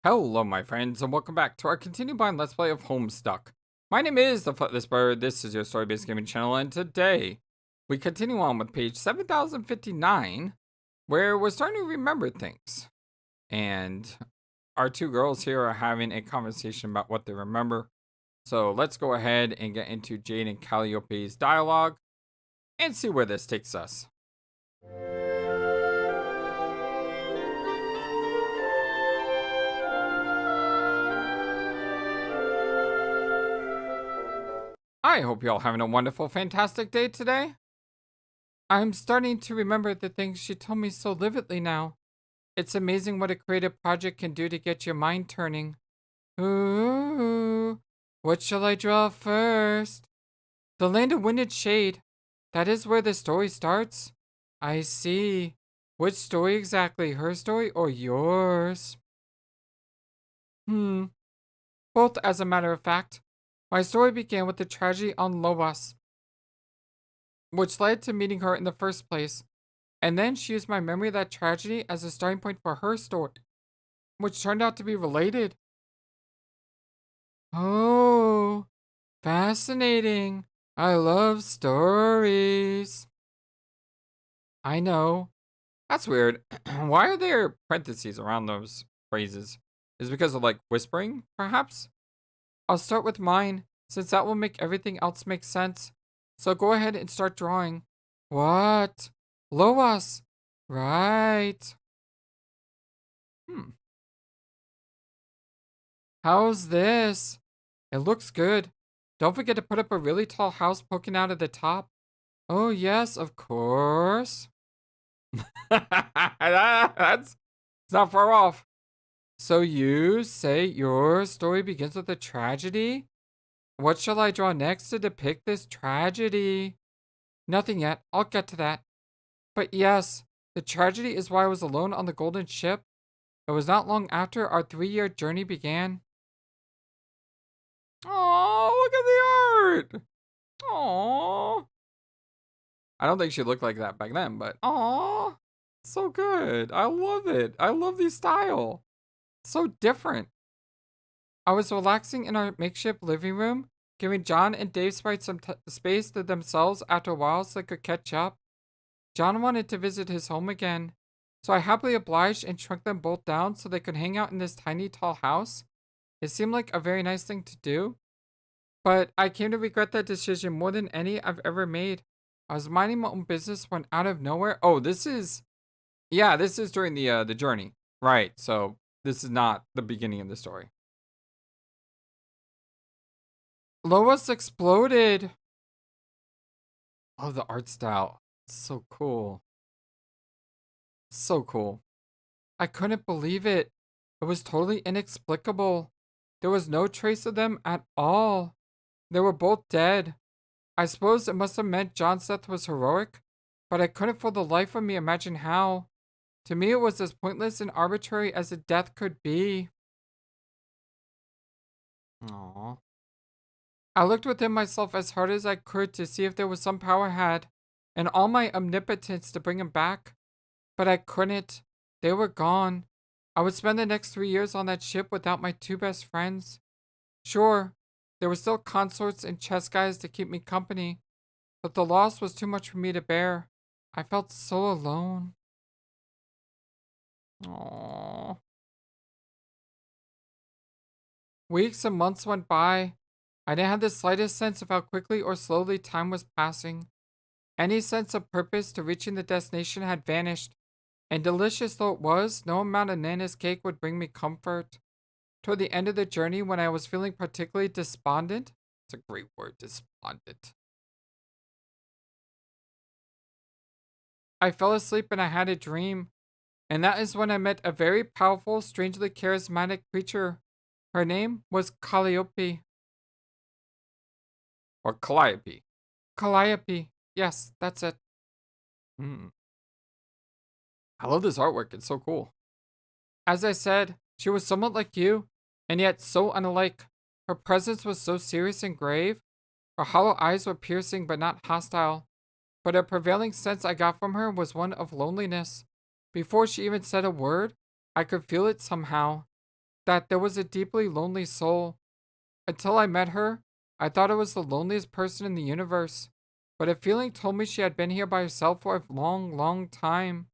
Hello, my friends, and welcome back to our continued blind Let's Play of Homestuck. My name is the FlightlessBird. This is your story-based gaming channel, and today we continue on with page 7059, where we're starting to remember things. And our two girls here are having a conversation about what they remember. So let's go ahead and get into Jade and Calliope's dialogue and see where this takes us. I hope y'all having a wonderful, fantastic day today. I'm starting to remember the things she told me so vividly now. It's amazing what a creative project can do to get your mind turning. Ooh, what shall I draw first? The Land of Wind and Shade. That is where the story starts. I see. Which story exactly? Her story or yours? Both, as a matter of fact. My story began with the tragedy on Lobos, which led to meeting her in the first place. And then she used my memory of that tragedy as a starting point for her story, which turned out to be related. Oh, fascinating. I love stories. I know. That's weird. Why are there parentheses around those phrases? Is it because of like whispering, perhaps? I'll start with mine, since that will make everything else make sense. So go ahead and start drawing. What? Loas. Right. How's this? It looks good. Don't forget to put up a really tall house poking out of the top. Oh, yes, of course. That's it's not far off. So you say your story begins with a tragedy? What shall I draw next to depict this tragedy? Nothing yet. I'll get to that. But yes, the tragedy is why I was alone on the golden ship. It was not long after our 3-year journey began. Oh, look at the art! Oh, I don't think she looked like that back then, but oh, so good. I love it. I love the style. So different. I was relaxing in our makeshift living room, giving John and Dave Sprite some space to themselves after a while so they could catch up. John wanted to visit his home again, so I happily obliged and shrunk them both down so they could hang out in this tiny, tall house. It seemed like a very nice thing to do, but I came to regret that decision more than any I've ever made. I was minding my own business when out of nowhere. Oh, this is during the journey, right? So this is not the beginning of the story. Lois exploded. Oh, the art style. It's so cool. So cool. I couldn't believe it. It was totally inexplicable. There was no trace of them at all. They were both dead. I suppose it must have meant John's death was heroic, but I couldn't for the life of me imagine how. To me, it was as pointless and arbitrary as a death could be. Aww. I looked within myself as hard as I could to see if there was some power I had, and all my omnipotence to bring him back. But I couldn't. They were gone. I would spend the next 3 years on that ship without my two best friends. Sure, there were still consorts and chess guys to keep me company, but the loss was too much for me to bear. I felt so alone. Aww. Weeks and months went by. I didn't have the slightest sense of how quickly or slowly time was passing. Any sense of purpose to reaching the destination had vanished, and delicious though it was, no amount of Nana's cake would bring me comfort. Toward the end of the journey, when I was feeling particularly despondent, it's a great word, despondent, I fell asleep and I had a dream, and that is when I met a very powerful, strangely charismatic creature. Her name was Calliope. Or Calliope. Calliope. Yes, that's it. I love this artwork. It's so cool. As I said, she was somewhat like you, and yet so unlike. Her presence was so serious and grave. Her hollow eyes were piercing but not hostile. But a prevailing sense I got from her was one of loneliness. Before she even said a word, I could feel it somehow. that there was a deeply lonely soul. Until I met her, I thought I was the loneliest person in the universe. But a feeling told me she had been here by herself for a long, long time.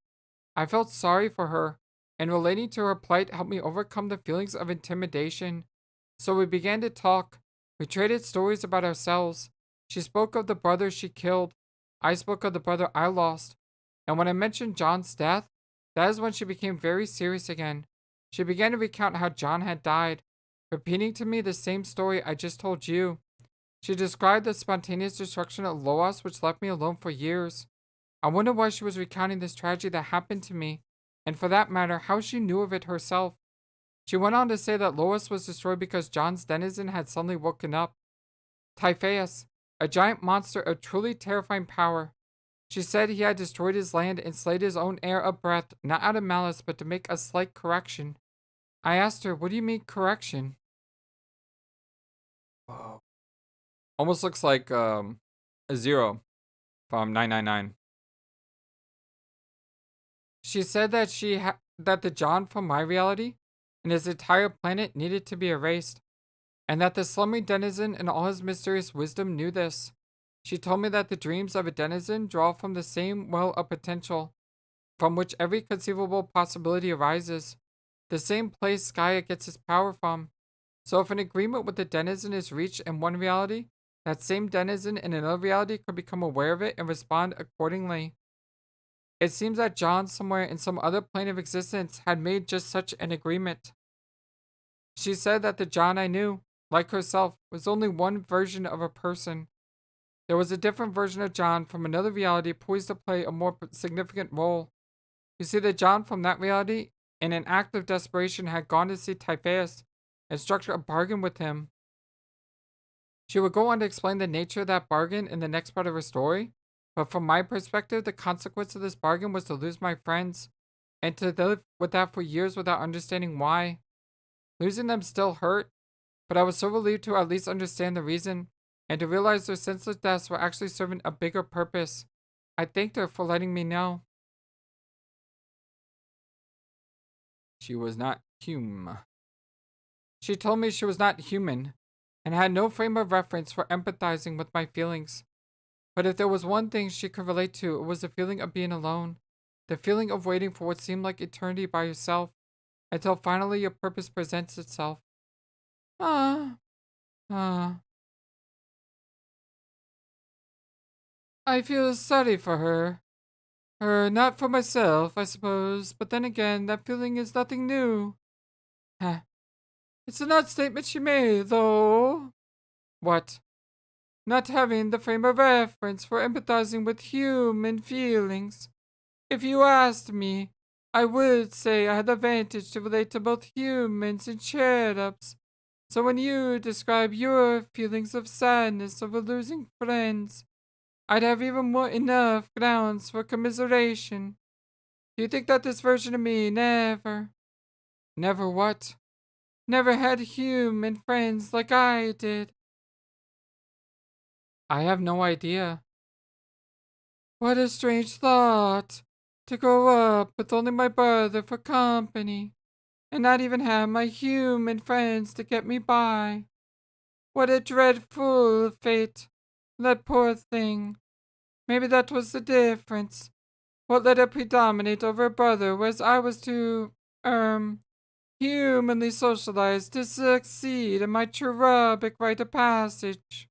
I felt sorry for her, and relating to her plight helped me overcome the feelings of intimidation. So we began to talk. We traded stories about ourselves. She spoke of the brother she killed. I spoke of the brother I lost. And when I mentioned John's death, that is when she became very serious again. She began to recount how John had died, repeating to me the same story I just told you. She described the spontaneous destruction of Loas, which left me alone for years. I wonder why she was recounting this tragedy that happened to me, and for that matter, how she knew of it herself. She went on to say that Lois was destroyed because John's denizen had suddenly woken up. Typhaeus, a giant monster of truly terrifying power. She said he had destroyed his land and slayed his own heir of breath, not out of malice, but to make a slight correction. I asked her, what do you mean correction? Whoa. Almost looks like a zero from 999. She said that that the John from my reality and his entire planet needed to be erased, and that the slumbering denizen and all his mysterious wisdom knew this. She told me that the dreams of a denizen draw from the same well of potential, from which every conceivable possibility arises, the same place Gaia gets its power from. So if an agreement with the denizen is reached in one reality, that same denizen in another reality could become aware of it and respond accordingly. It seems that John, somewhere in some other plane of existence, had made just such an agreement. She said that the John I knew, like herself, was only one version of a person. There was a different version of John from another reality poised to play a more significant role. You see, the John from that reality, in an act of desperation, had gone to see Typhaeus and struck a bargain with him. She would go on to explain the nature of that bargain in the next part of her story, but from my perspective, the consequence of this bargain was to lose my friends, and to live with that for years without understanding why. Losing them still hurt, but I was so relieved to at least understand the reason, and to realize their senseless deaths were actually serving a bigger purpose. I thanked her for letting me know. She was not human. She told me she was not human, and had no frame of reference for empathizing with my feelings. But if there was one thing she could relate to, it was the feeling of being alone, the feeling of waiting for what seemed like eternity by yourself, until finally your purpose presents itself. Ah, ah. I feel sorry for her. Not for myself, I suppose, but then again, that feeling is nothing new. Huh. It's an odd statement she made, though. What? Not having the frame of reference for empathizing with human feelings. If you asked me, I would say I had the advantage to relate to both humans and cherubs. So when you describe your feelings of sadness over losing friends, I'd have even more enough grounds for commiseration. Do you think that this version of me never... Never what? Never had human friends like I did? I have no idea. What a strange thought, to grow up with only my brother for company, and not even have my human friends to get me by. What a dreadful fate, that poor thing. Maybe that was the difference. What let her predominate over her brother was I was too, humanly socialized to succeed in my cherubic rite of passage.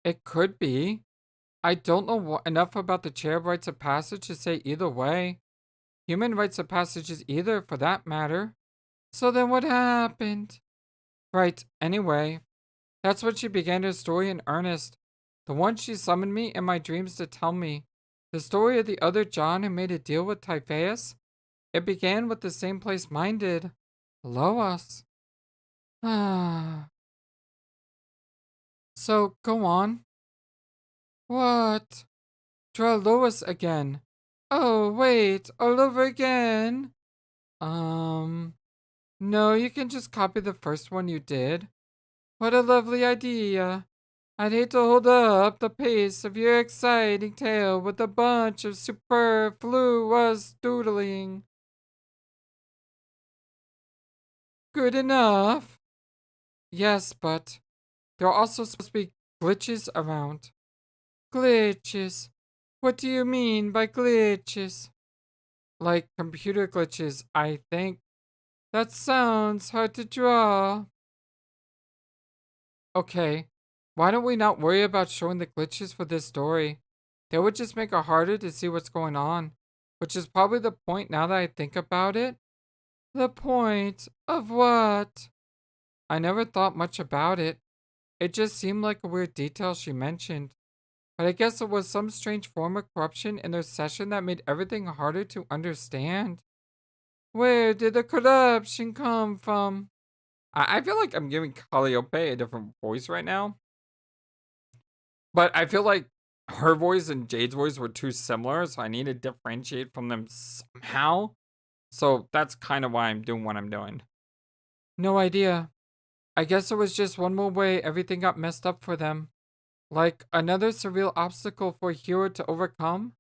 It could be. I don't know enough about the cherub rites of passage to say either way. Human rites of passage is either, for that matter. So then what happened? Right, anyway. That's when she began her story in earnest. The one she summoned me in my dreams to tell me. The story of the other John who made a deal with Typhaeus. It began with the same place mine did. Loas. Ah. So, go on. What? Draw Lois again. Oh, wait, all over again? No, you can just copy the first one you did. What a lovely idea. I'd hate to hold up the pace of your exciting tale with a bunch of superfluous doodling. good enough. Yes, but there are also supposed to be glitches around. Glitches? What do you mean by glitches? Like computer glitches, I think. That sounds hard to draw. Okay, why don't we not worry about showing the glitches for this story? They would just make it harder to see what's going on, which is probably the point now that I think about it. The point of what? I never thought much about it. It just seemed like a weird detail she mentioned. But I guess it was some strange form of corruption in their session that made everything harder to understand. Where did the corruption come from? I feel like I'm giving Calliope a different voice right now. But I feel like her voice and Jade's voice were too similar, so I need to differentiate from them somehow. So that's kind of why I'm doing what I'm doing. No idea. I guess it was just one more way everything got messed up for them. Like another surreal obstacle for a hero to overcome?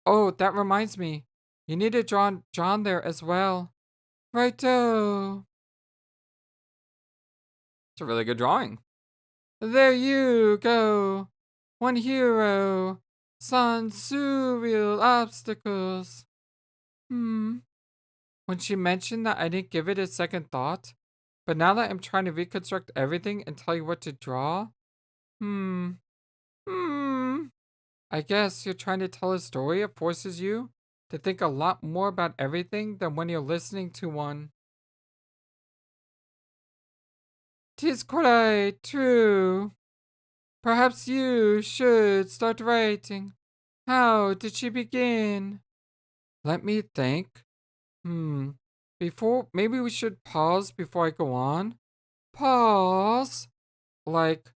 Oh, that reminds me. You need to draw John there as well. Righto. It's a really good drawing. There you go. One hero. Sans surreal obstacles. When she mentioned that, I didn't give it a second thought. But now that I'm trying to reconstruct everything and tell you what to draw. I guess you're trying to tell a story. It forces you to think a lot more about everything than when you're listening to one. 'Tis quite true. Perhaps you should start writing. How did she begin? Let me think. Maybe we should pause before I go on. Pause? Like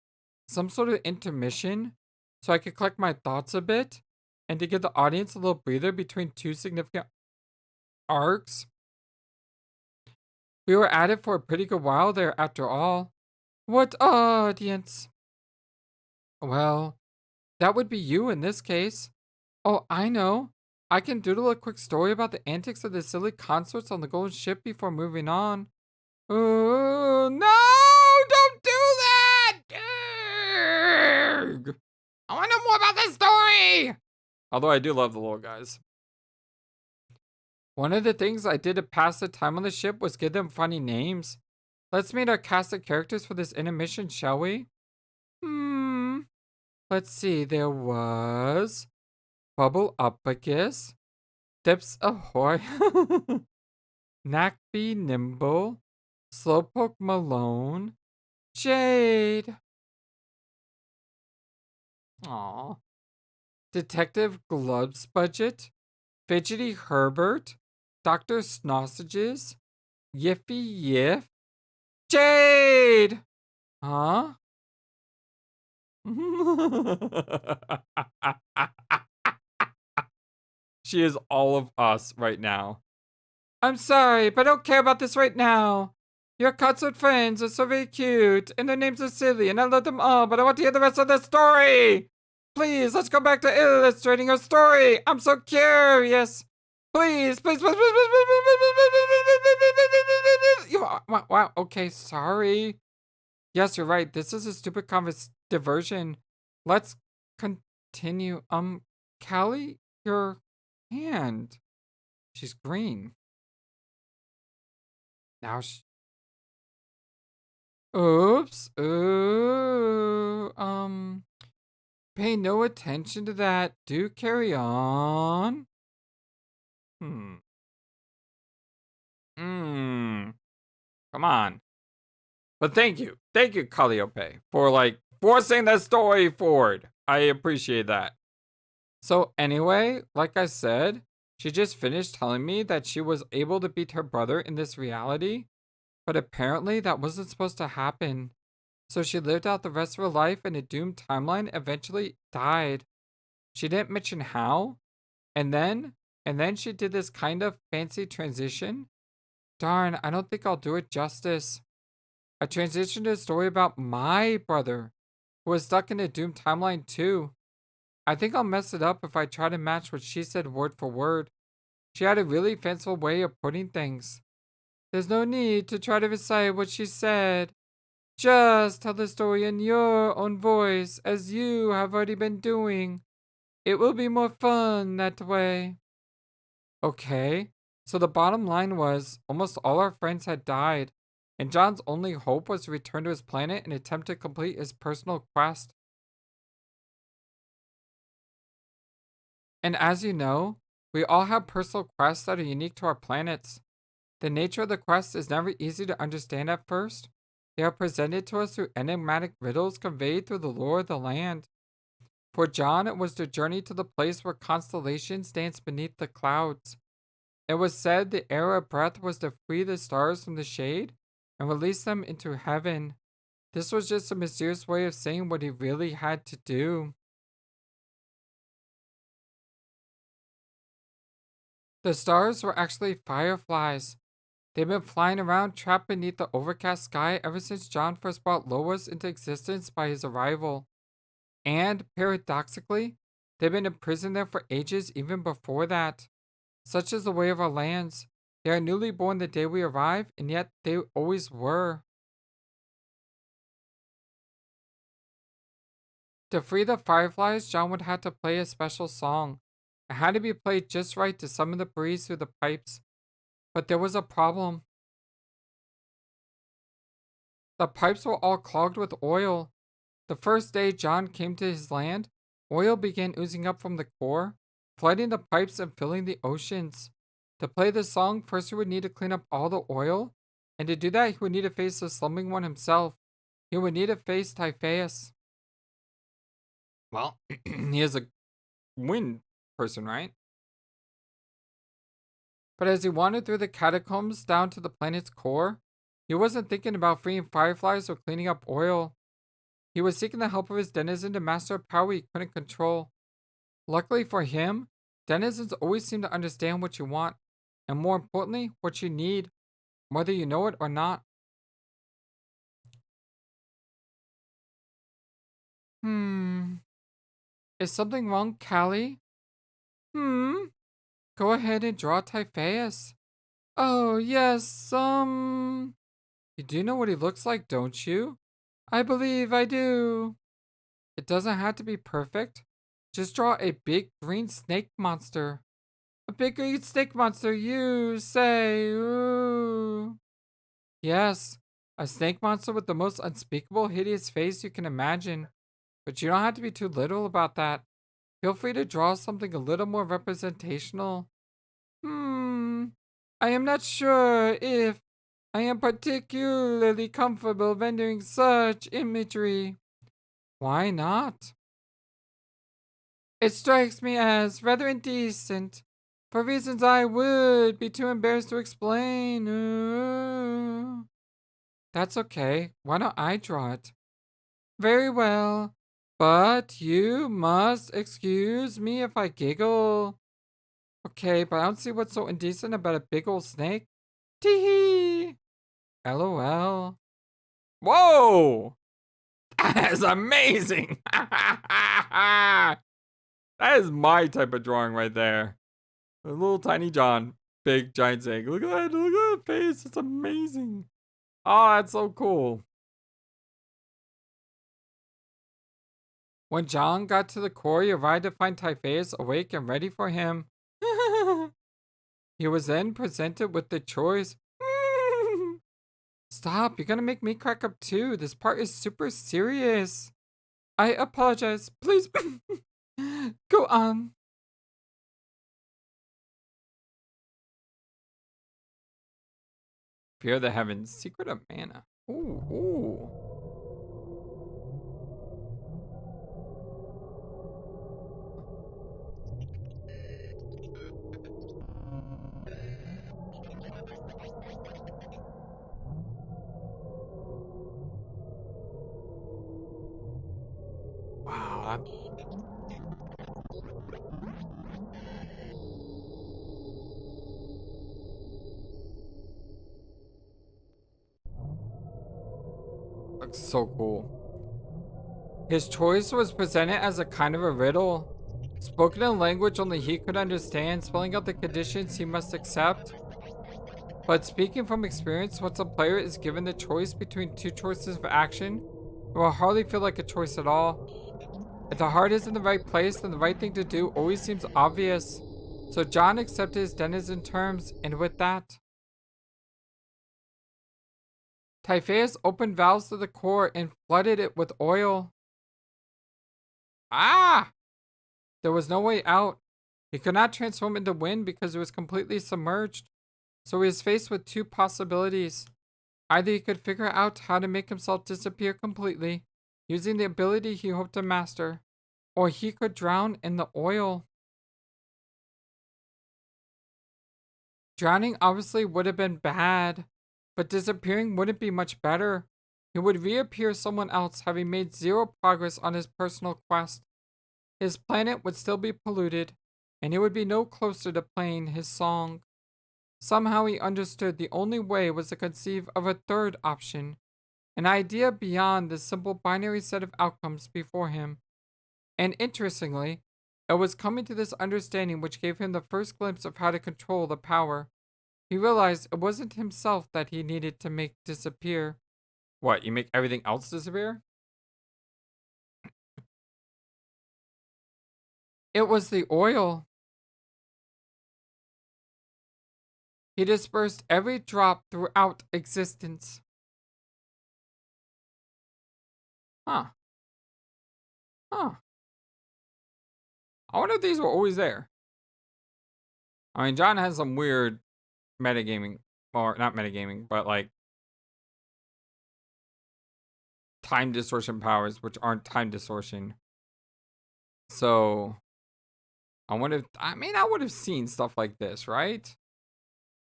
some sort of intermission so I could collect my thoughts a bit and to give the audience a little breather between two significant arcs. We were at it for a pretty good while there after all. What audience? Well, that would be you in this case. Oh, I know. I can doodle a quick story about the antics of the silly consorts on the golden ship before moving on. Oh, no! Don't do that! Urgh. I want to know more about this story! Although I do love the little guys. One of the things I did to pass the time on the ship was give them funny names. Let's meet our cast of characters for this intermission, shall we? Let's see, there was Bubble Uppagus, Dips Ahoy, Knackby Nimble, Slowpoke Malone, Jade. Aw. Detective Gloves Budget, Fidgety Herbert, Dr. Snossages, Yiffy Yiff, Jade! Huh? She is all of us right now. I'm sorry, but I don't care about this right now. Your concert friends are so very cute, and their names are silly, and I love them all, but I want to hear the rest of the story! Please, let's go back to illustrating our story! I'm so curious! Please, please, please, please, please, please, please, please, wow, okay, sorry. Yes, you're right, this is a stupid diversion. Let's continue. Callie, your hand. She's green. Now oops. Ooh. Pay no attention to that. Do carry on. Come on. But thank you, Calliope, for like forcing the story forward. I appreciate that. So anyway, like I said, she just finished telling me that she was able to beat her brother in this reality, but apparently that wasn't supposed to happen. So she lived out the rest of her life in a doomed timeline, eventually died. She didn't mention how, and then she did this kind of fancy transition. Darn, I don't think I'll do it justice. I transitioned to a story about my brother, who was stuck in a doomed timeline too. I think I'll mess it up if I try to match what she said word for word. She had a really fanciful way of putting things. There's no need to try to recite what she said. Just tell the story in your own voice, as you have already been doing. It will be more fun that way. Okay, so the bottom line was almost all our friends had died, and John's only hope was to return to his planet and attempt to complete his personal quest. And as you know, we all have personal quests that are unique to our planets. The nature of the quest is never easy to understand at first. They are presented to us through enigmatic riddles conveyed through the lore of the land. For John, it was the journey to the place where constellations dance beneath the clouds. It was said the era of breath was to free the stars from the shade and release them into heaven. This was just a mysterious way of saying what he really had to do. The stars were actually fireflies. They've been flying around trapped beneath the overcast sky ever since John first brought Lois into existence by his arrival. And, paradoxically, they've been imprisoned there for ages even before that. Such is the way of our lands. They are newly born the day we arrive, and yet they always were. To free the fireflies, John would have to play a special song. It had to be played just right to summon the breeze through the pipes. But there was a problem. The pipes were all clogged with oil. The first day John came to his land, oil began oozing up from the core, flooding the pipes and filling the oceans. To play the song, first he would need to clean up all the oil, and to do that he would need to face the slumbering one himself. He would need to face Typhaeus. Well, he is a wind person, right? But as he wandered through the catacombs down to the planet's core, he wasn't thinking about freeing fireflies or cleaning up oil. He was seeking the help of his denizen to master a power he couldn't control. Luckily for him, denizens always seem to understand what you want, and more importantly, what you need, whether you know it or not. Is something wrong, Callie? Go ahead and draw Typhaeus. Oh, yes, You do know what he looks like, don't you? I believe I do. It doesn't have to be perfect. Just draw a big green snake monster. A big green snake monster, you say, ooh. Yes, a snake monster with the most unspeakable, hideous face you can imagine. But you don't have to be too literal about that. Feel free to draw something a little more representational. I am not sure if I am particularly comfortable rendering such imagery. Why not? It strikes me as rather indecent, for reasons I would be too embarrassed to explain. Ooh. That's okay. Why don't I draw it? Very well, but you must excuse me if I giggle. Okay, but I don't see what's so indecent about a big old snake. Tee-hee! LOL. Whoa! That is amazing! That is my type of drawing right there. A little tiny John, big giant snake. Look at that! Look at that face! It's amazing! Oh, that's so cool. When John got to the core, he arrived to find Typhaeus awake and ready for him. He was then presented with the choice. Stop, you're gonna make me crack up too. This part is super serious. I apologize. Please go on. Fear the heavens, secret of mana. Ooh. Wow, that looks so cool. His choice was presented as a kind of a riddle, spoken in a language only he could understand, spelling out the conditions he must accept. But speaking from experience, once a player is given the choice between two choices of action, it will hardly feel like a choice at all. If the heart is in the right place, then the right thing to do always seems obvious. So John accepted his denizen terms, and with that, Typhaeus opened valves to the core and flooded it with oil. Ah! There was no way out. He could not transform into wind because it was completely submerged. So he was faced with two possibilities. Either he could figure out how to make himself disappear completely, using the ability he hoped to master, or he could drown in the oil. Drowning obviously would have been bad, but disappearing wouldn't be much better. He would reappear someone else, having made zero progress on his personal quest. His planet would still be polluted, and he would be no closer to playing his song. Somehow he understood the only way was to conceive of a third option, an idea beyond the simple binary set of outcomes before him. And interestingly, it was coming to this understanding which gave him the first glimpse of how to control the power. He realized it wasn't himself that he needed to make disappear. What, you make everything else disappear? It was the oil. He dispersed every drop throughout existence. Huh. Huh. I wonder if these were always there. I mean, John has some weird metagaming, or not metagaming, but like time distortion powers, which aren't time distortion. So, I wonder if, I mean, I would have seen stuff like this, right?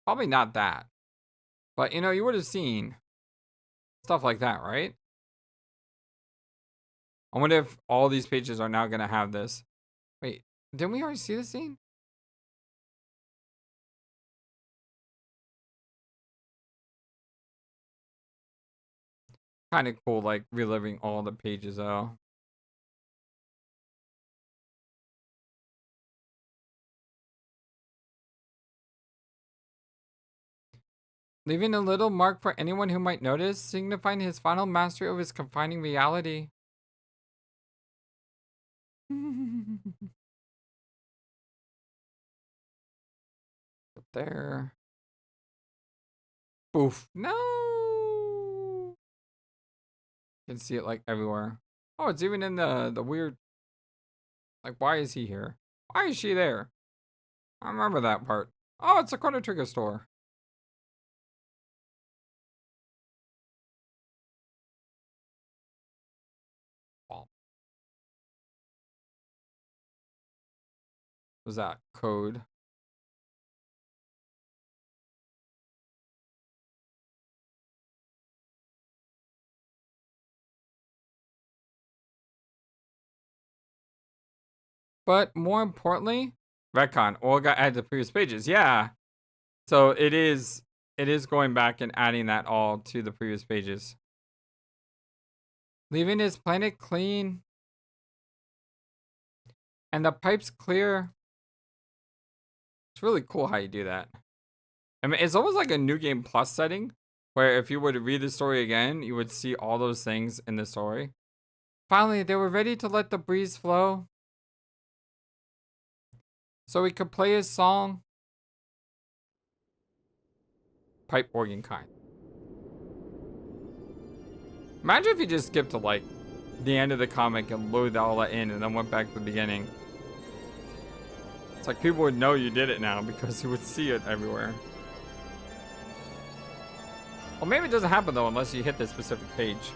Probably not that. But, you know, you would have seen stuff like that, right? I wonder if all these pages are now going to have this. Wait, didn't we already see the scene? Kind of cool, like, reliving all the pages, though. Leaving a little mark for anyone who might notice, signifying his final mastery of his confining reality. There. Oof. No. You can see it like everywhere. Oh, it's even in the weird. Like, why is he here? Why is she there? I remember that part. Oh, it's a Chrono Trigger store. Was that code? But more importantly, retcon all got added to previous pages. Yeah. So it is going back and adding that all to the previous pages. Leaving his planet clean. And the pipes clear. It's really cool how you do that. I mean, it's almost like a New Game Plus setting, where if you were to read the story again, you would see all those things in the story. Finally, they were ready to let the breeze flow, so he could play his song. Pipe organ kind. Imagine if you just skipped to like the end of the comic and loaded all that in and then went back to the beginning. It's like people would know you did it now because you would see it everywhere. Well, maybe it doesn't happen though unless you hit this specific page.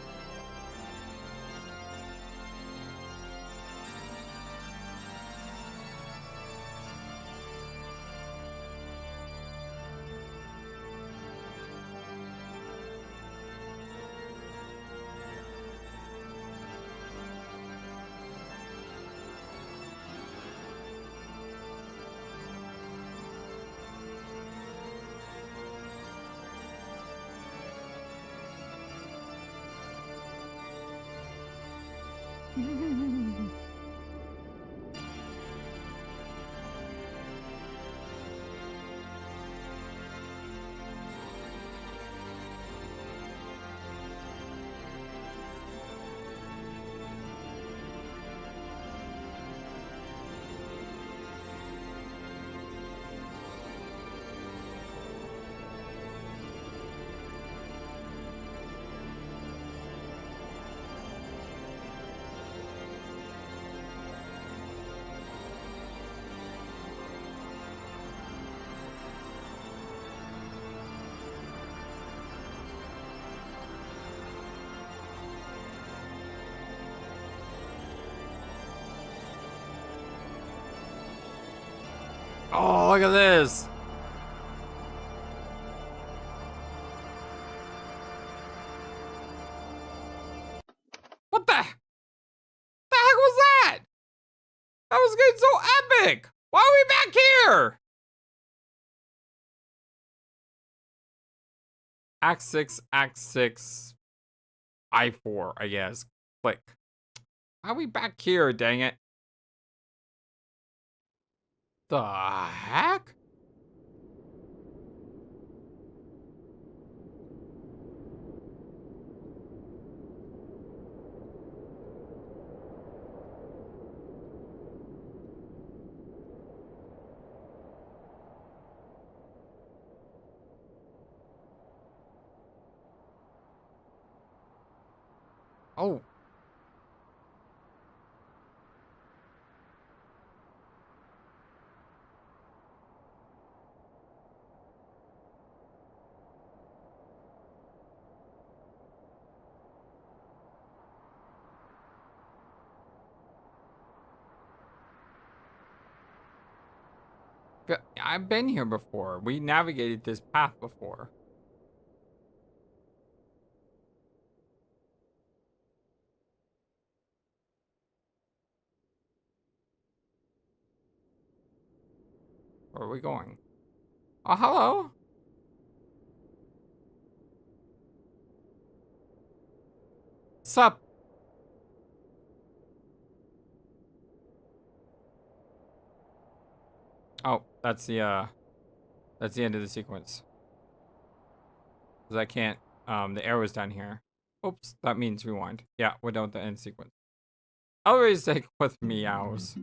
look at this. What the heck was that? That was getting so epic. Why are we back here? Act 6, Act 6, I4, I guess. Click. Why are we back here, dang it? The heck? Oh. I've been here before. We navigated this path before. Where are we going? Oh, hello. Sup? Oh, that's the end of the sequence. Cause I can't, the arrow's down here. Oops, that means rewind. Yeah, we're done with the end sequence. Always stick with meows.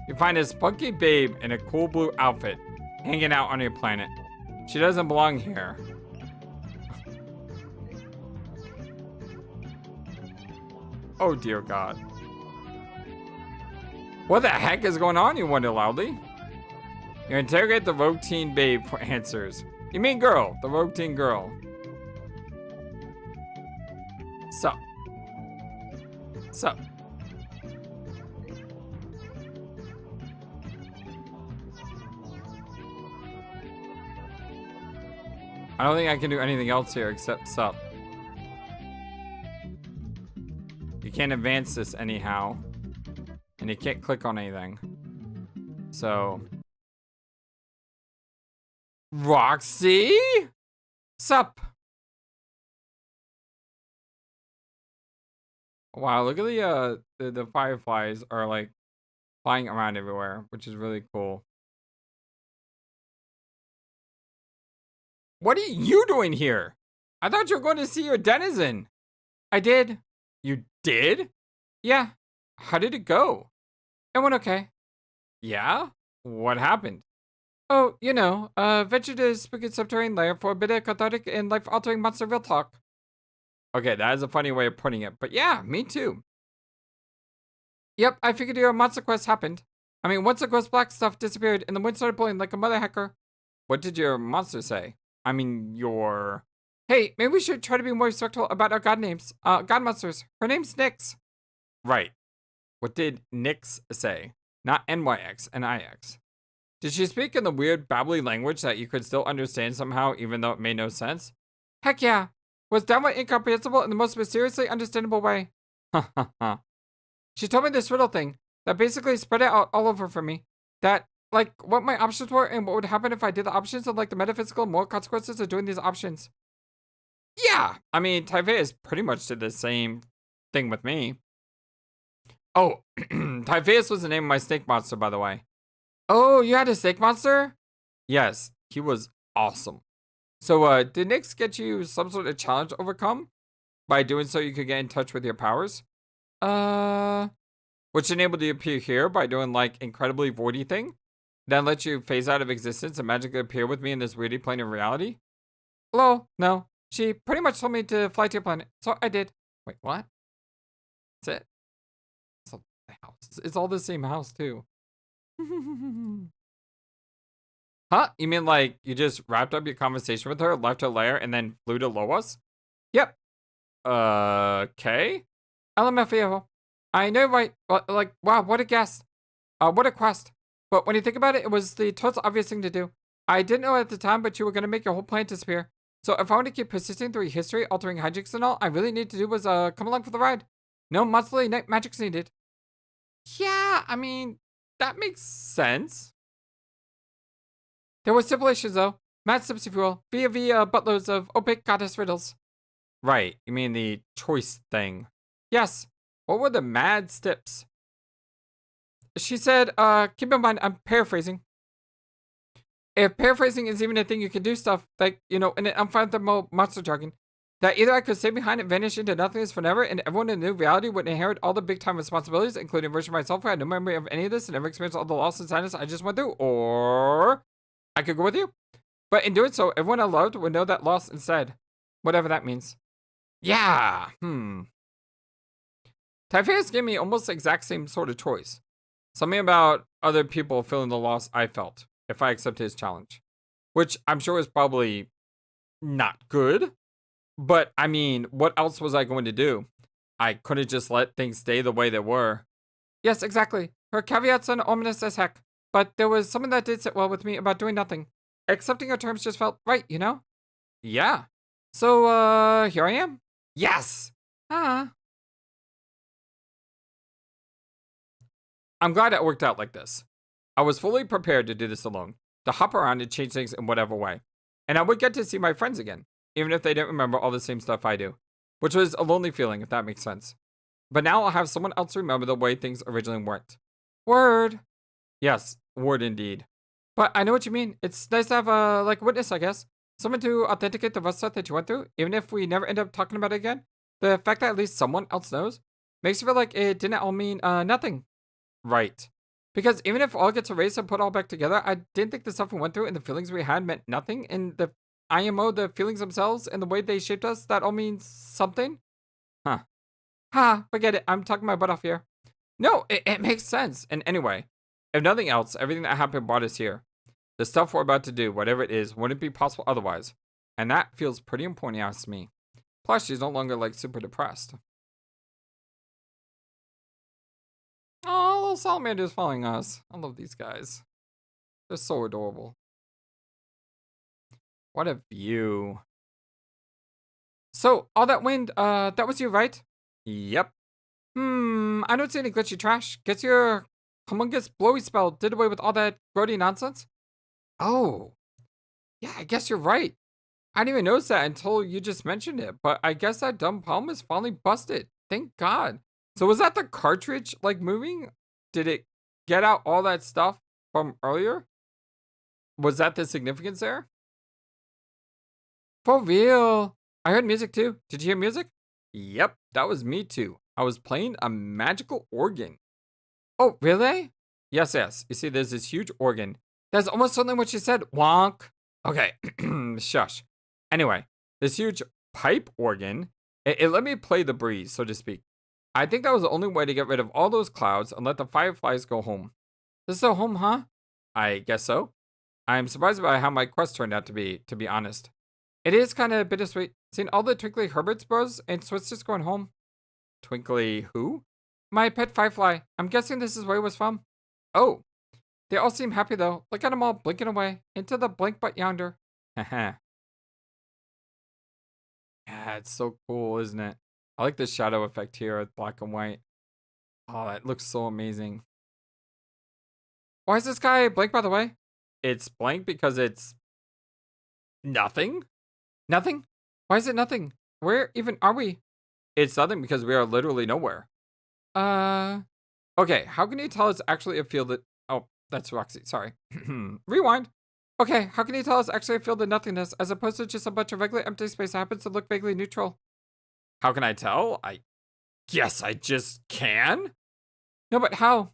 You find a spunky babe in a cool blue outfit hanging out on your planet. She doesn't belong here. Oh dear God. What the heck is going on, you wonder loudly? You interrogate the rogue teen babe for answers. You mean girl, the rogue teen girl. Sup? I don't think I can do anything else here except sup. You can't advance this anyhow. And you can't click on anything. So. Roxy? Sup? Wow, look at the fireflies are like flying around everywhere, which is really cool. What are you doing here? I thought you were going to see your denizen. I did. You did? Yeah. How did it go? It went okay. Yeah? What happened? Oh, you know, ventured to a spooky subterranean lair for a bit of cathartic and life-altering monster real talk. Okay, that is a funny way of putting it, but yeah, me too. Yep, I figured your monster quest happened. I mean, once the ghost black stuff disappeared and the wind started blowing like a mother hacker. What did your monster say? I mean, your... Hey, maybe we should try to be more respectful about our god names. God monsters. Her name's Nyx. Right. What did Nyx say? Not NYX and IX. Did she speak in the weird babbly language that you could still understand somehow even though it made no sense? Heck yeah. It was downright incomprehensible in the most mysteriously understandable way. Ha ha ha. She told me this riddle thing that basically spread it out all over for me. That, like, what my options were and what would happen if I did the options and, like, the metaphysical and moral consequences of doing these options. Yeah, I mean, Typhaeus pretty much did the same thing with me. Oh, Typhaeus was the name of my snake monster, by the way. Oh, you had a snake monster? Yes, he was awesome. So, did Nyx get you some sort of challenge to overcome? By doing so, you could get in touch with your powers? Which enabled you to appear here by doing, like, incredibly voidy thing? Then let you phase out of existence and magically appear with me in this weirdy plane of reality? Hello? No. She pretty much told me to fly to your planet, so I did. Wait, what? That's it. It's all the house. It's all the same house, too. Huh? You mean like you just wrapped up your conversation with her, left her lair, and then flew to Loas? Yep. Okay. LMFAO. I know, right? Like, wow, what a guess. What a quest. But when you think about it, it was the total obvious thing to do. I didn't know at the time, but you were going to make your whole plan disappear. So if I want to keep persisting through history, altering hijinks and all, I really need to do was come along for the ride. No monthly night magic's needed. Yeah, I mean, that makes sense. There were stipulations, though. Mad sips, if you will, via buttloads of opaque goddess riddles. Right, you mean the choice thing. Yes. What were the mad stips? She said, keep in mind, I'm paraphrasing. If paraphrasing is even a thing, you can do stuff like, in an unfathomable monster jargon. That either I could stay behind and vanish into nothingness forever, and everyone in the new reality would inherit all the big-time responsibilities, including a version of myself who had no memory of any of this and never experienced all the loss and sadness I just went through, or I could go with you. But in doing so, everyone I loved would know that loss instead. Whatever that means. Yeah, Typhoeus gave me almost the exact same sort of choice. Something about other people feeling the loss I felt, if I accepted his challenge. Which I'm sure is probably not good. But, I mean, what else was I going to do? I couldn't just let things stay the way they were. Yes, exactly. Her caveats are ominous as heck. But there was something that did sit well with me about doing nothing. Accepting her terms just felt right, Yeah. So, here I am. Yes! I'm glad it worked out like this. I was fully prepared to do this alone, to hop around and change things in whatever way. And I would get to see my friends again, even if they didn't remember all the same stuff I do. Which was a lonely feeling, if that makes sense. But now I'll have someone else remember the way things originally weren't. Word! Yes, word indeed. But I know what you mean. It's nice to have a, witness, I guess. Someone to authenticate the rough stuff that you went through, even if we never end up talking about it again. The fact that at least someone else knows makes you feel like it didn't all mean nothing. Right. Because even if all gets erased and put all back together, I didn't think the stuff we went through and the feelings we had meant nothing. And the IMO, the feelings themselves and the way they shaped us, that all means something? Forget it. I'm talking my butt off here. No, it makes sense. And anyway, if nothing else, everything that happened brought us here. The stuff we're about to do, whatever it is, wouldn't be possible otherwise. And that feels pretty important, you ask me. Plus, she's no longer, super depressed. Oh, little salamander's following us. I love these guys. They're so adorable. What a view. So, all that wind, that was you, right? Yep. I don't see any glitchy trash. Guess your humongous blowy spell did away with all that grody nonsense? Oh. Yeah, I guess you're right. I didn't even notice that until you just mentioned it, but I guess that dumb palm is finally busted. Thank God. So was that the cartridge, moving? Did it get out all that stuff from earlier? Was that the significance there? For real. I heard music too. Did you hear music? Yep, that was me too. I was playing a magical organ. Oh, really? Yes. You see, there's this huge organ. That's almost something what she said. Wonk. Okay, shush. Anyway, this huge pipe organ, it let me play the breeze, so to speak. I think that was the only way to get rid of all those clouds and let the fireflies go home. This is a home, huh? I guess so. I'm surprised by how my quest turned out to be honest. It is kind of bittersweet, seeing all the Twinkly Herberts bros and Swiss just going home. Twinkly who? My pet firefly. I'm guessing this is where he was from. Oh. They all seem happy though. Look at them all blinking away into the blink but yonder. Haha. Yeah, it's so cool, isn't it? I like the shadow effect here with black and white. Oh, that looks so amazing. Why is this guy blank, by the way? It's blank because it's nothing? Nothing? Why is it nothing? Where even are we? It's nothing because we are literally nowhere. Okay, how can you tell us actually a field that... Oh, that's Roxy, sorry. Rewind. Okay, how can you tell us actually a field of nothingness as opposed to just a bunch of regular empty space that happens to look vaguely neutral? How can I tell? I guess I just can? No, but how?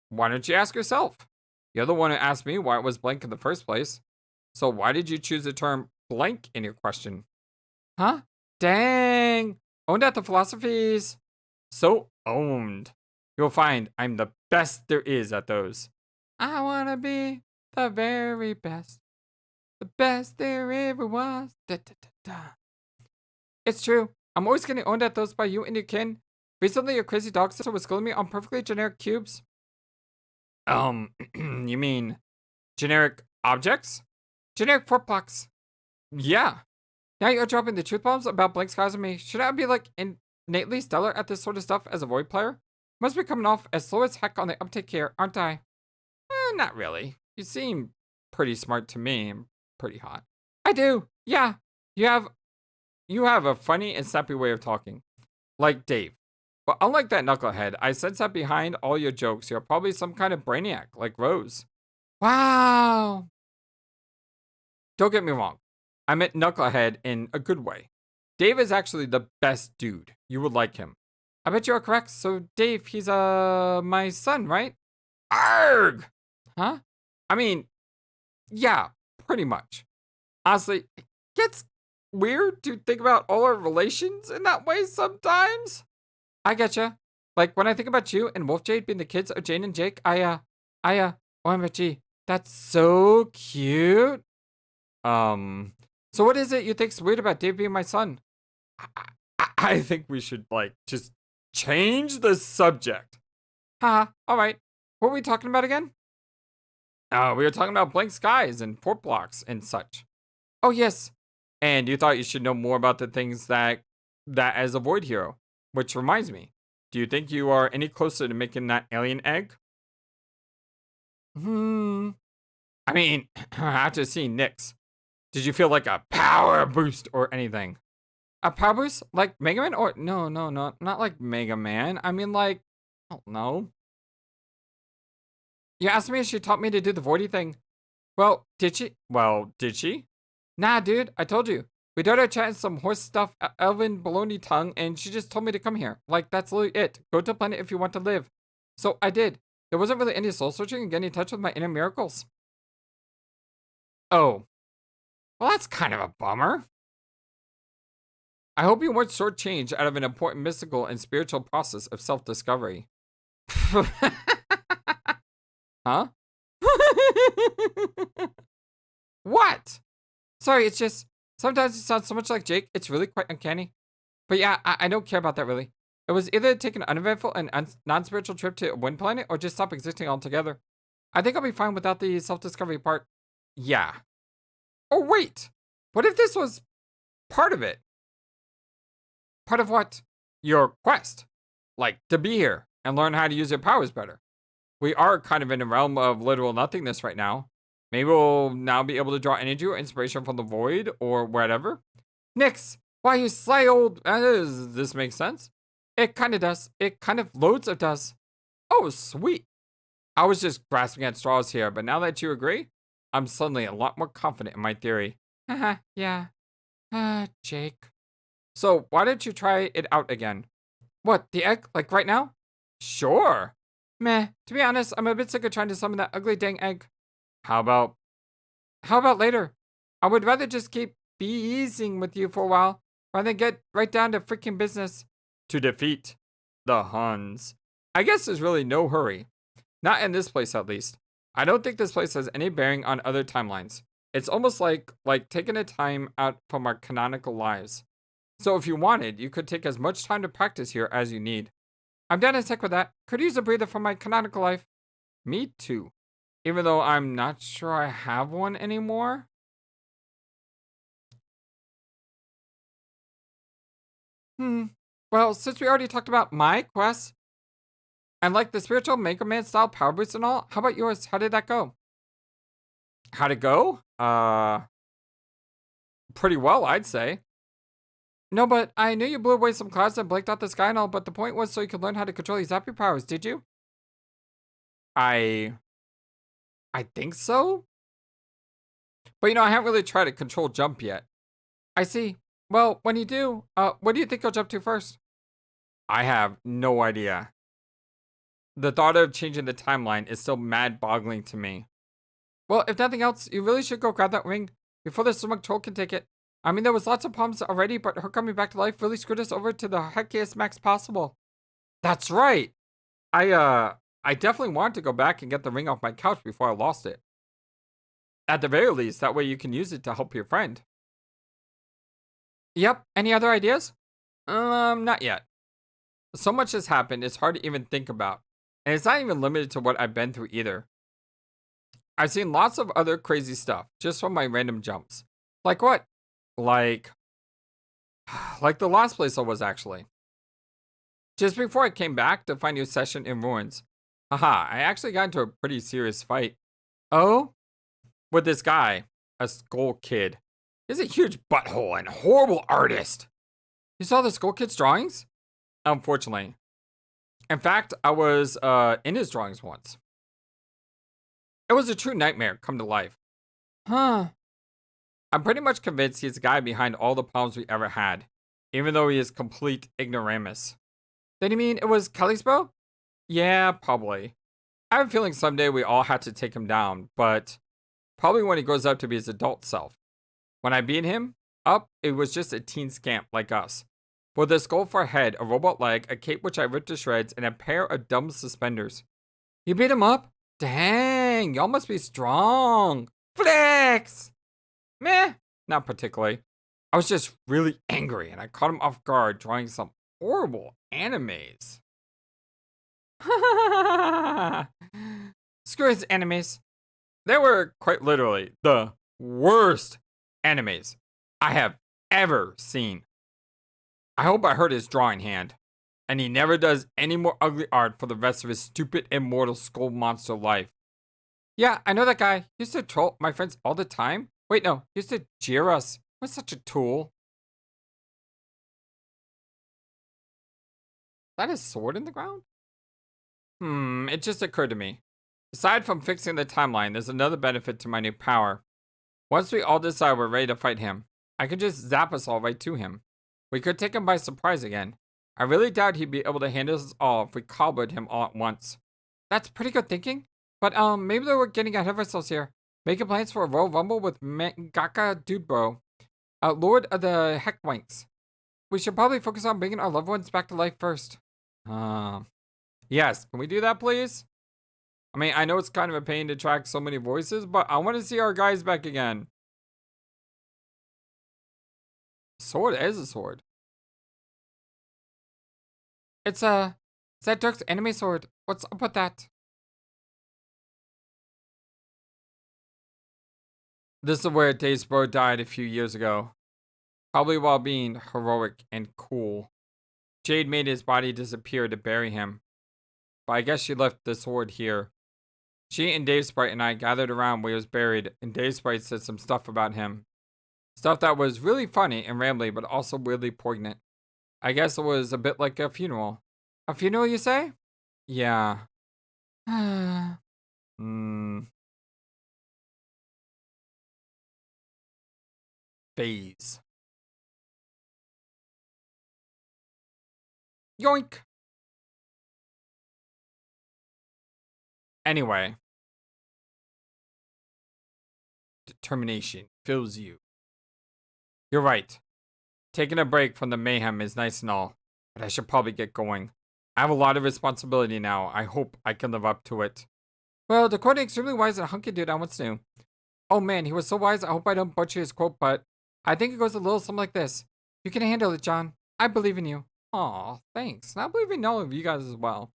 Why don't you ask yourself? You're the one who asked me why it was blank in the first place. So why did you choose the term blank in your question? Huh? Dang! Owned at the philosophies. So owned. You'll find I'm the best there is at those. I wanna be the very best. The best there ever was. Da, da, da, da. It's true. I'm always getting owned at those by you and your kin. Recently, a crazy dog sister was schooling me on perfectly generic cubes. You mean generic objects? Generic fort blocks. Yeah. Now you're dropping the truth bombs about blank skies on me. Should I be like innately stellar at this sort of stuff as a Void player? Must be coming off as slow as heck on the uptake here, aren't I? Not really. You seem pretty smart to me and pretty hot. I do. Yeah. You have a funny and snappy way of talking. Like Dave. But unlike that knucklehead, I sense that behind all your jokes, you're probably some kind of brainiac, like Rose. Wow. Don't get me wrong. I meant knucklehead in a good way. Dave is actually the best dude. You would like him. I bet you are correct. So Dave, he's my son, right? Arg! Huh? I mean, yeah, pretty much. Honestly, it gets weird to think about all our relations in that way sometimes. I getcha. Like when I think about you and Wolf Jade being the kids of Jane and Jake, OMG, that's so cute. So what is it you think's weird about Dave being my son? I think we should like just change the subject. Haha, alright. What were we talking about again? We were talking about blank skies and fort blocks and such. Oh yes. And you thought you should know more about the things that as a Void hero. Which reminds me, do you think you are any closer to making that alien egg? I mean, after seeing Nyx, did you feel like a power boost or anything? A power boost? Like Mega Man? Or no, not like Mega Man. I mean like, I don't know. You asked me if she taught me to do the Voidy thing. Well, did she? Nah, dude, I told you. We started chatting some horse stuff, elven baloney tongue, and she just told me to come here. Like, that's literally it. Go to a planet if you want to live. So I did. There wasn't really any soul searching and getting in touch with my inner miracles. Oh. Well, that's kind of a bummer. I hope you weren't shortchanged out of an important mystical and spiritual process of self-discovery. Huh? What? Sorry, it's just, sometimes it sounds so much like Jake, it's really quite uncanny. But yeah, I don't care about that really. It was either take an uneventful and non-spiritual trip to a wind planet or just stop existing altogether. I think I'll be fine without the self-discovery part. Yeah. Oh wait, what if this was part of it? Part of what? Your quest. Like, to be here and learn how to use your powers better. We are kind of in a realm of literal nothingness right now. Maybe we'll now be able to draw energy or inspiration from the void or whatever. Nyx, why you sly old... does this make sense? It kind of does. It kind of loads of does. Oh, sweet. I was just grasping at straws here, but now that you agree, I'm suddenly a lot more confident in my theory. Haha, yeah. Jake. So, why don't you try it out again? What, the egg? Like right now? Sure. Meh, to be honest, I'm a bit sick of trying to summon that ugly dang egg. How about later? I would rather just keep easing with you for a while, rather than get right down to freaking business. To defeat the Huns. I guess there's really no hurry. Not in this place, at least. I don't think this place has any bearing on other timelines. It's almost like taking a time out from our canonical lives. So if you wanted, you could take as much time to practice here as you need. I'm down as heck with that. Could use a breather from my canonical life. Me too. Even though I'm not sure I have one anymore. Well, since we already talked about my quest, and like the spiritual Mega Man style power boost and all, how about yours? How did that go? How'd it go? Pretty well, I'd say. No, but I knew you blew away some clouds and blanked out the sky and all, but the point was so you could learn how to control these zappy powers, did you? I think so. But you know, I haven't really tried to control jump yet. I see. Well, when you do, what do you think you'll jump to first? I have no idea. The thought of changing the timeline is still mad-boggling to me. Well, if nothing else, you really should go grab that ring before the stomach troll can take it. I mean, there was lots of problems already, but her coming back to life really screwed us over to the heckiest max possible. That's right. I definitely wanted to go back and get the ring off my couch before I lost it. At the very least, that way you can use it to help your friend. Yep. Any other ideas? Not yet. So much has happened, it's hard to even think about. And it's not even limited to what I've been through either. I've seen lots of other crazy stuff just from my random jumps. Like what? Like, like the last place I was actually. Just before I came back to find your session in ruins. Haha, I actually got into a pretty serious fight. Oh? With this guy, a skull kid. He's a huge butthole and horrible artist. You saw the skull kid's drawings? Unfortunately. In fact, I was in his drawings once. It was a true nightmare come to life. Huh. I'm pretty much convinced he's the guy behind all the problems we ever had, even though he is complete ignoramus. Then you mean it was Kelly's bro? Yeah, probably. I have a feeling someday we all have to take him down, but probably when he grows up to be his adult self. When I beat him up, it was just a teen scamp like us. With a skull for a head, a robot leg, a cape which I ripped to shreds, and a pair of dumb suspenders. You beat him up? Dang, y'all must be strong. Flex! Meh, not particularly. I was just really angry, and I caught him off guard drawing some horrible animes. Screw his animes. They were quite literally the worst animes I have ever seen. I hope I hurt his drawing hand, and he never does any more ugly art for the rest of his stupid immortal skull monster life. Yeah, I know that guy. He used to troll my friends all the time. Wait, no, he used to jeer us. What's such a tool? Is that his sword in the ground? It just occurred to me. Aside from fixing the timeline, there's another benefit to my new power. Once we all decide we're ready to fight him, I could just zap us all right to him. We could take him by surprise again. I really doubt he'd be able to handle us all if we cobblered him all at once. That's pretty good thinking, but maybe we're getting ahead of ourselves here. Making plans for a Royal Rumble with Mangaka Dudebro, Lord of the Heckwinks. We should probably focus on bringing our loved ones back to life first. Yes, can we do that, please? I mean, I know it's kind of a pain to track so many voices, but I want to see our guys back again. Sword is a sword. It's that Dirk's anime sword. What's up with that? This is where Dave's bro died a few years ago. Probably while being heroic and cool. Jade made his body disappear to bury him. But I guess she left the sword here. She and Dave Sprite and I gathered around where he was buried, and Dave Sprite said some stuff about him. Stuff that was really funny and rambly, but also weirdly poignant. I guess it was a bit like a funeral. A funeral, you say? Yeah. Phase. Yoink. Anyway. Determination fills you. You're right. Taking a break from the mayhem is nice and all, but I should probably get going. I have a lot of responsibility now. I hope I can live up to it. Well, the quote extremely wise and hunky dude on what's new. Oh man, he was so wise. I hope I don't butcher his quote, but I think it goes a little something like this. You can handle it, John. I believe in you. Aw, thanks. And I believe in all of you guys as well.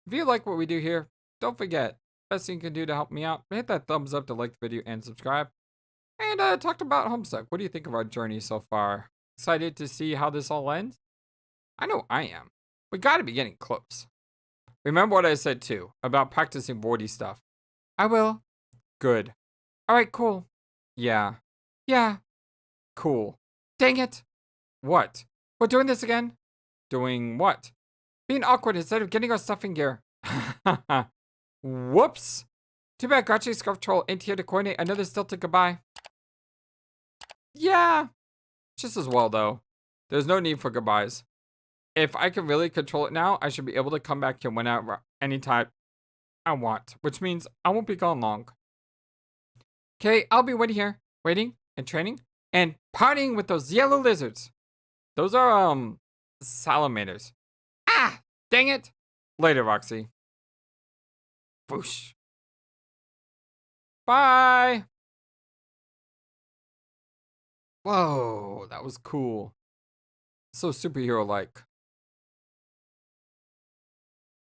If you like what we do here, don't forget, best thing you can do to help me out, hit that thumbs up to like the video and subscribe. And talked about Homestuck. What do you think of our journey so far? Excited to see how this all ends? I know I am. We gotta be getting close. Remember what I said too, about practicing Vordy stuff. I will. Good. Alright, cool. Yeah. Yeah. Cool. Dang it. What? We're doing this again? Doing what? Being awkward instead of getting our stuff in gear. Whoops. Too bad Gotcha Scarf Troll ain't here to coordinate another stilted goodbye. Yeah. Just as well, though. There's no need for goodbyes. If I can really control it now, I should be able to come back here whenever, anytime I want, which means I won't be gone long. Okay, I'll be waiting here, waiting and training and partying with those yellow lizards. Those are, salamanders. Ah, dang it. Later, Roxy. Whoosh. Bye. Whoa, that was cool. So superhero-like.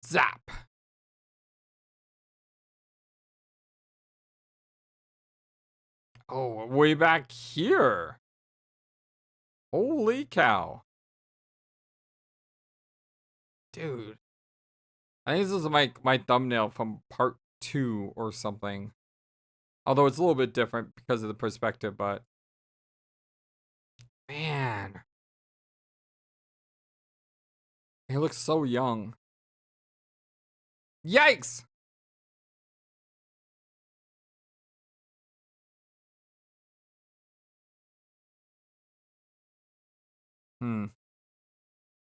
Zap. Oh, way back here. Holy cow. Dude. I think this is my thumbnail from part 2 or something. Although it's a little bit different because of the perspective, but man. He looks so young. Yikes!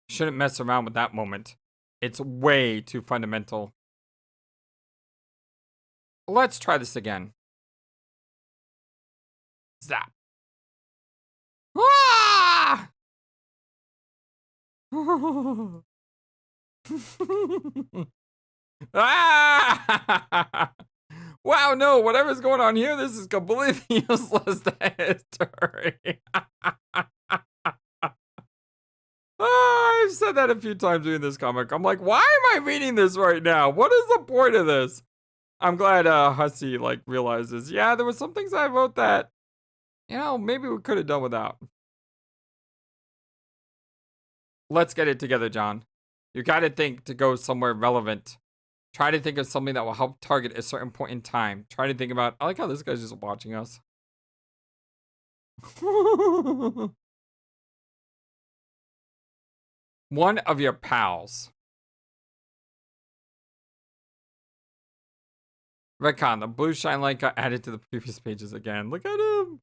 Shouldn't mess around with that moment. It's way too fundamental. Let's try this again. Zap. Ah! Ah! Wow, no, whatever's going on here, this is completely useless to history. I've said that a few times reading this comic. I'm like, why am I reading this right now? What is the point of this? I'm glad Hussey realizes, yeah, there were some things I wrote that, maybe we could have done without. Let's get it together, John. You gotta think to go somewhere relevant. Try to think of something that will help target a certain point in time. Try to think about, I like how this guy's just watching us. One of your pals. Retcon, the blue shine light got added to the previous pages again. Look at him.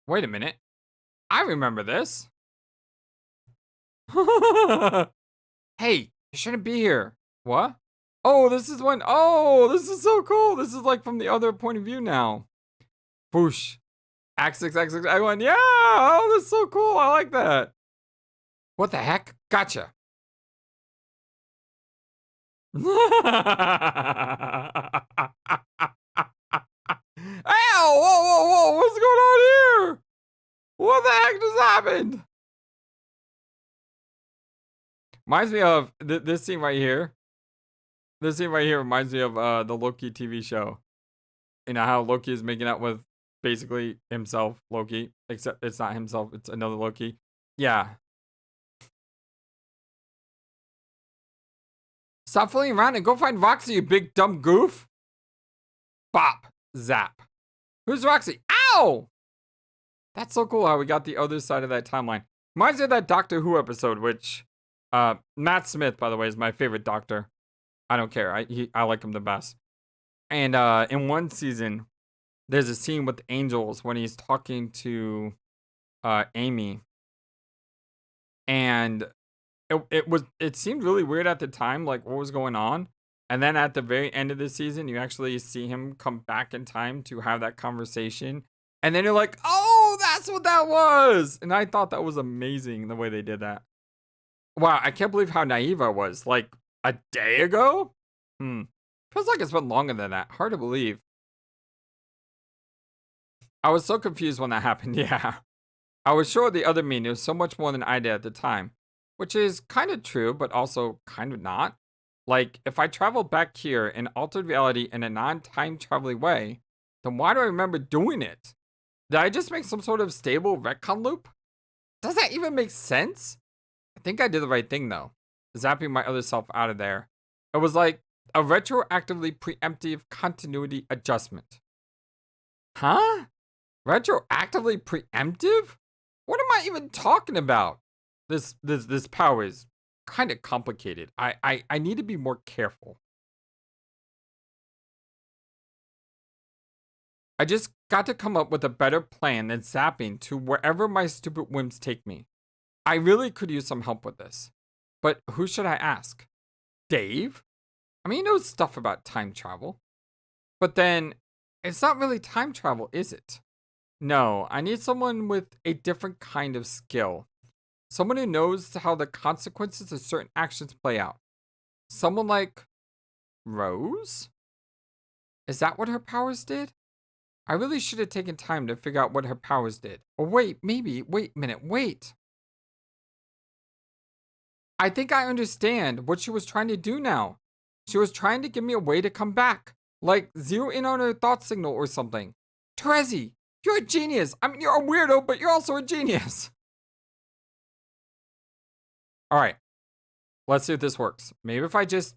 Wait a minute. I remember this. Hey, you shouldn't be here. What? Oh, this is one. Oh, this is so cool. This is from the other point of view now. Boosh. Act 6, Act 6, Act 1. Yeah. Oh, this is so cool. I like that. What the heck? Gotcha. Ow! Whoa, whoa, whoa. What's going on here? What the heck just happened? Reminds me of this scene right here. This scene right here reminds me of the Loki TV show. You know how Loki is making out with basically himself, Loki. Except it's not himself, it's another Loki. Yeah. Stop fooling around and go find Roxy, you big dumb goof. Bop. Zap. Who's Roxy? Ow! That's so cool how we got the other side of that timeline. Reminds me of that Doctor Who episode, which Matt Smith, by the way, is my favorite Doctor. I don't care. I like him the best. And in one season, there's a scene with angels when he's talking to Amy. And it seemed really weird at the time, what was going on. And then at the very end of the season, you actually see him come back in time to have that conversation. And then you're like, oh, that's what that was. And I thought that was amazing the way they did that. Wow, I can't believe how naive I was. A day ago? Feels like it's been longer than that. Hard to believe. I was so confused when that happened, yeah. I was sure the other me knew so much more than I did at the time. Which is kind of true, but also kind of not. If I traveled back here in altered reality in a non-time traveling way, then why do I remember doing it? Did I just make some sort of stable retcon loop? Does that even make sense? I think I did the right thing, though. Zapping my other self out of there. It was like a retroactively preemptive continuity adjustment. Huh? Retroactively preemptive? What am I even talking about? This power is kind of complicated. I need to be more careful. I just got to come up with a better plan than zapping to wherever my stupid whims take me. I really could use some help with this. But who should I ask? Dave? I mean, he knows stuff about time travel. But then, it's not really time travel, is it? No, I need someone with a different kind of skill. Someone who knows how the consequences of certain actions play out. Someone like Rose? Is that what her powers did? I really should have taken time to figure out what her powers did. Or wait, maybe, wait a minute, wait. I think I understand what she was trying to do now. She was trying to give me a way to come back. Like, zero in on her thought signal or something. Terezi, you're a genius. I mean, you're a weirdo, but you're also a genius. All right. Let's see if this works. Maybe if I just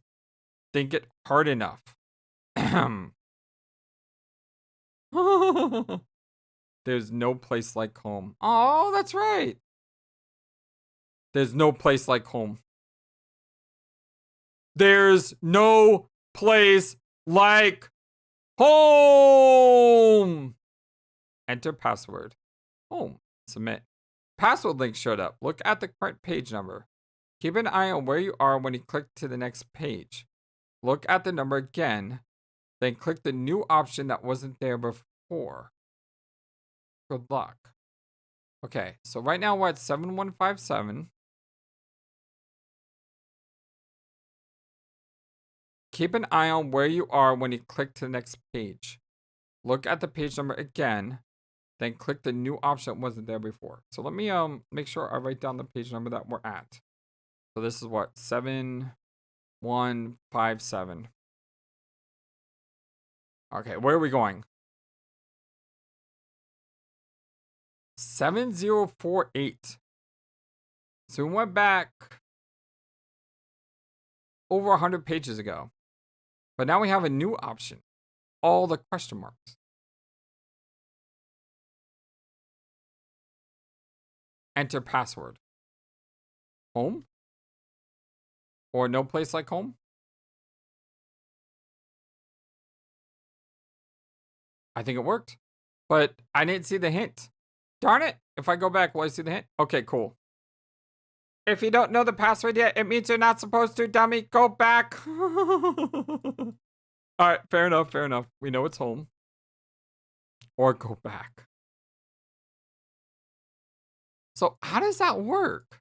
think it hard enough. There's no place like home. Oh, that's right. There's no place like home. There's no place like home. Enter password. Home. Submit. Password link showed up. Look at the current page number. Keep an eye on where you are when you click to the next page. Look at the number again. Then click the new option that wasn't there before. Good luck. Okay, so right now we're at 7157. Keep an eye on where you are when you click to the next page. Look at the page number again. Then click the new option that wasn't there before. So let me make sure I write down the page number that we're at. So this is what? 7157. Okay, where are we going? 7048. So we went back over 100 pages ago. But now we have a new option. All the question marks. Enter password. Home? Or no place like home? I think it worked. But I didn't see the hint. Darn it. If I go back, will I see the hint? Okay, cool. If you don't know the password yet, it means you're not supposed to, dummy. Go back. All right, fair enough, fair enough. We know it's home. Or go back. So how does that work?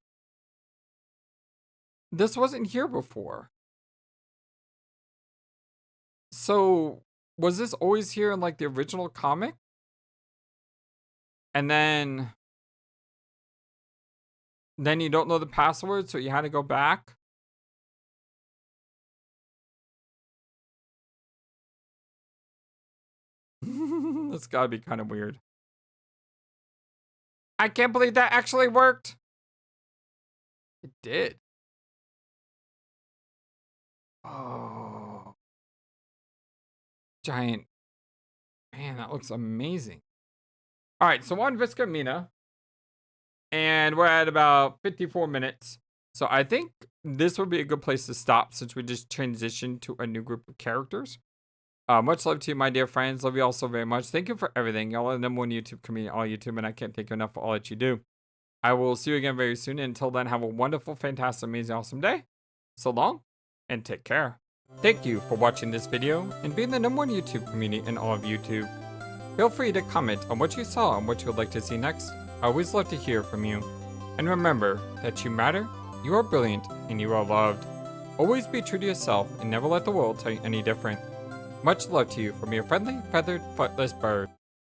This wasn't here before. So was this always here in like the original comic? And then you don't know the password, so you had to go back? That's gotta be kind of weird. I can't believe that actually worked. It did. Oh. Giant. Man, that looks amazing. All right, so we're on Visca Mina. And we're at about 54 minutes. So I think this would be a good place to stop since we just transitioned to a new group of characters. Much love to you, my dear friends. Love you all so very much. Thank you for everything. Y'all are the #1 YouTube community, all YouTube, and I can't thank you enough for all that you do. I will see you again very soon. And until then, have a wonderful, fantastic, amazing, awesome day. So long, and take care. Thank you for watching this video and being the #1 YouTube community in all of YouTube. Feel free to comment on what you saw and what you would like to see next. I always love to hear from you. And remember that you matter, you are brilliant, and you are loved. Always be true to yourself and never let the world tell you any different. Much love to you from your friendly, feathered, flightless bird.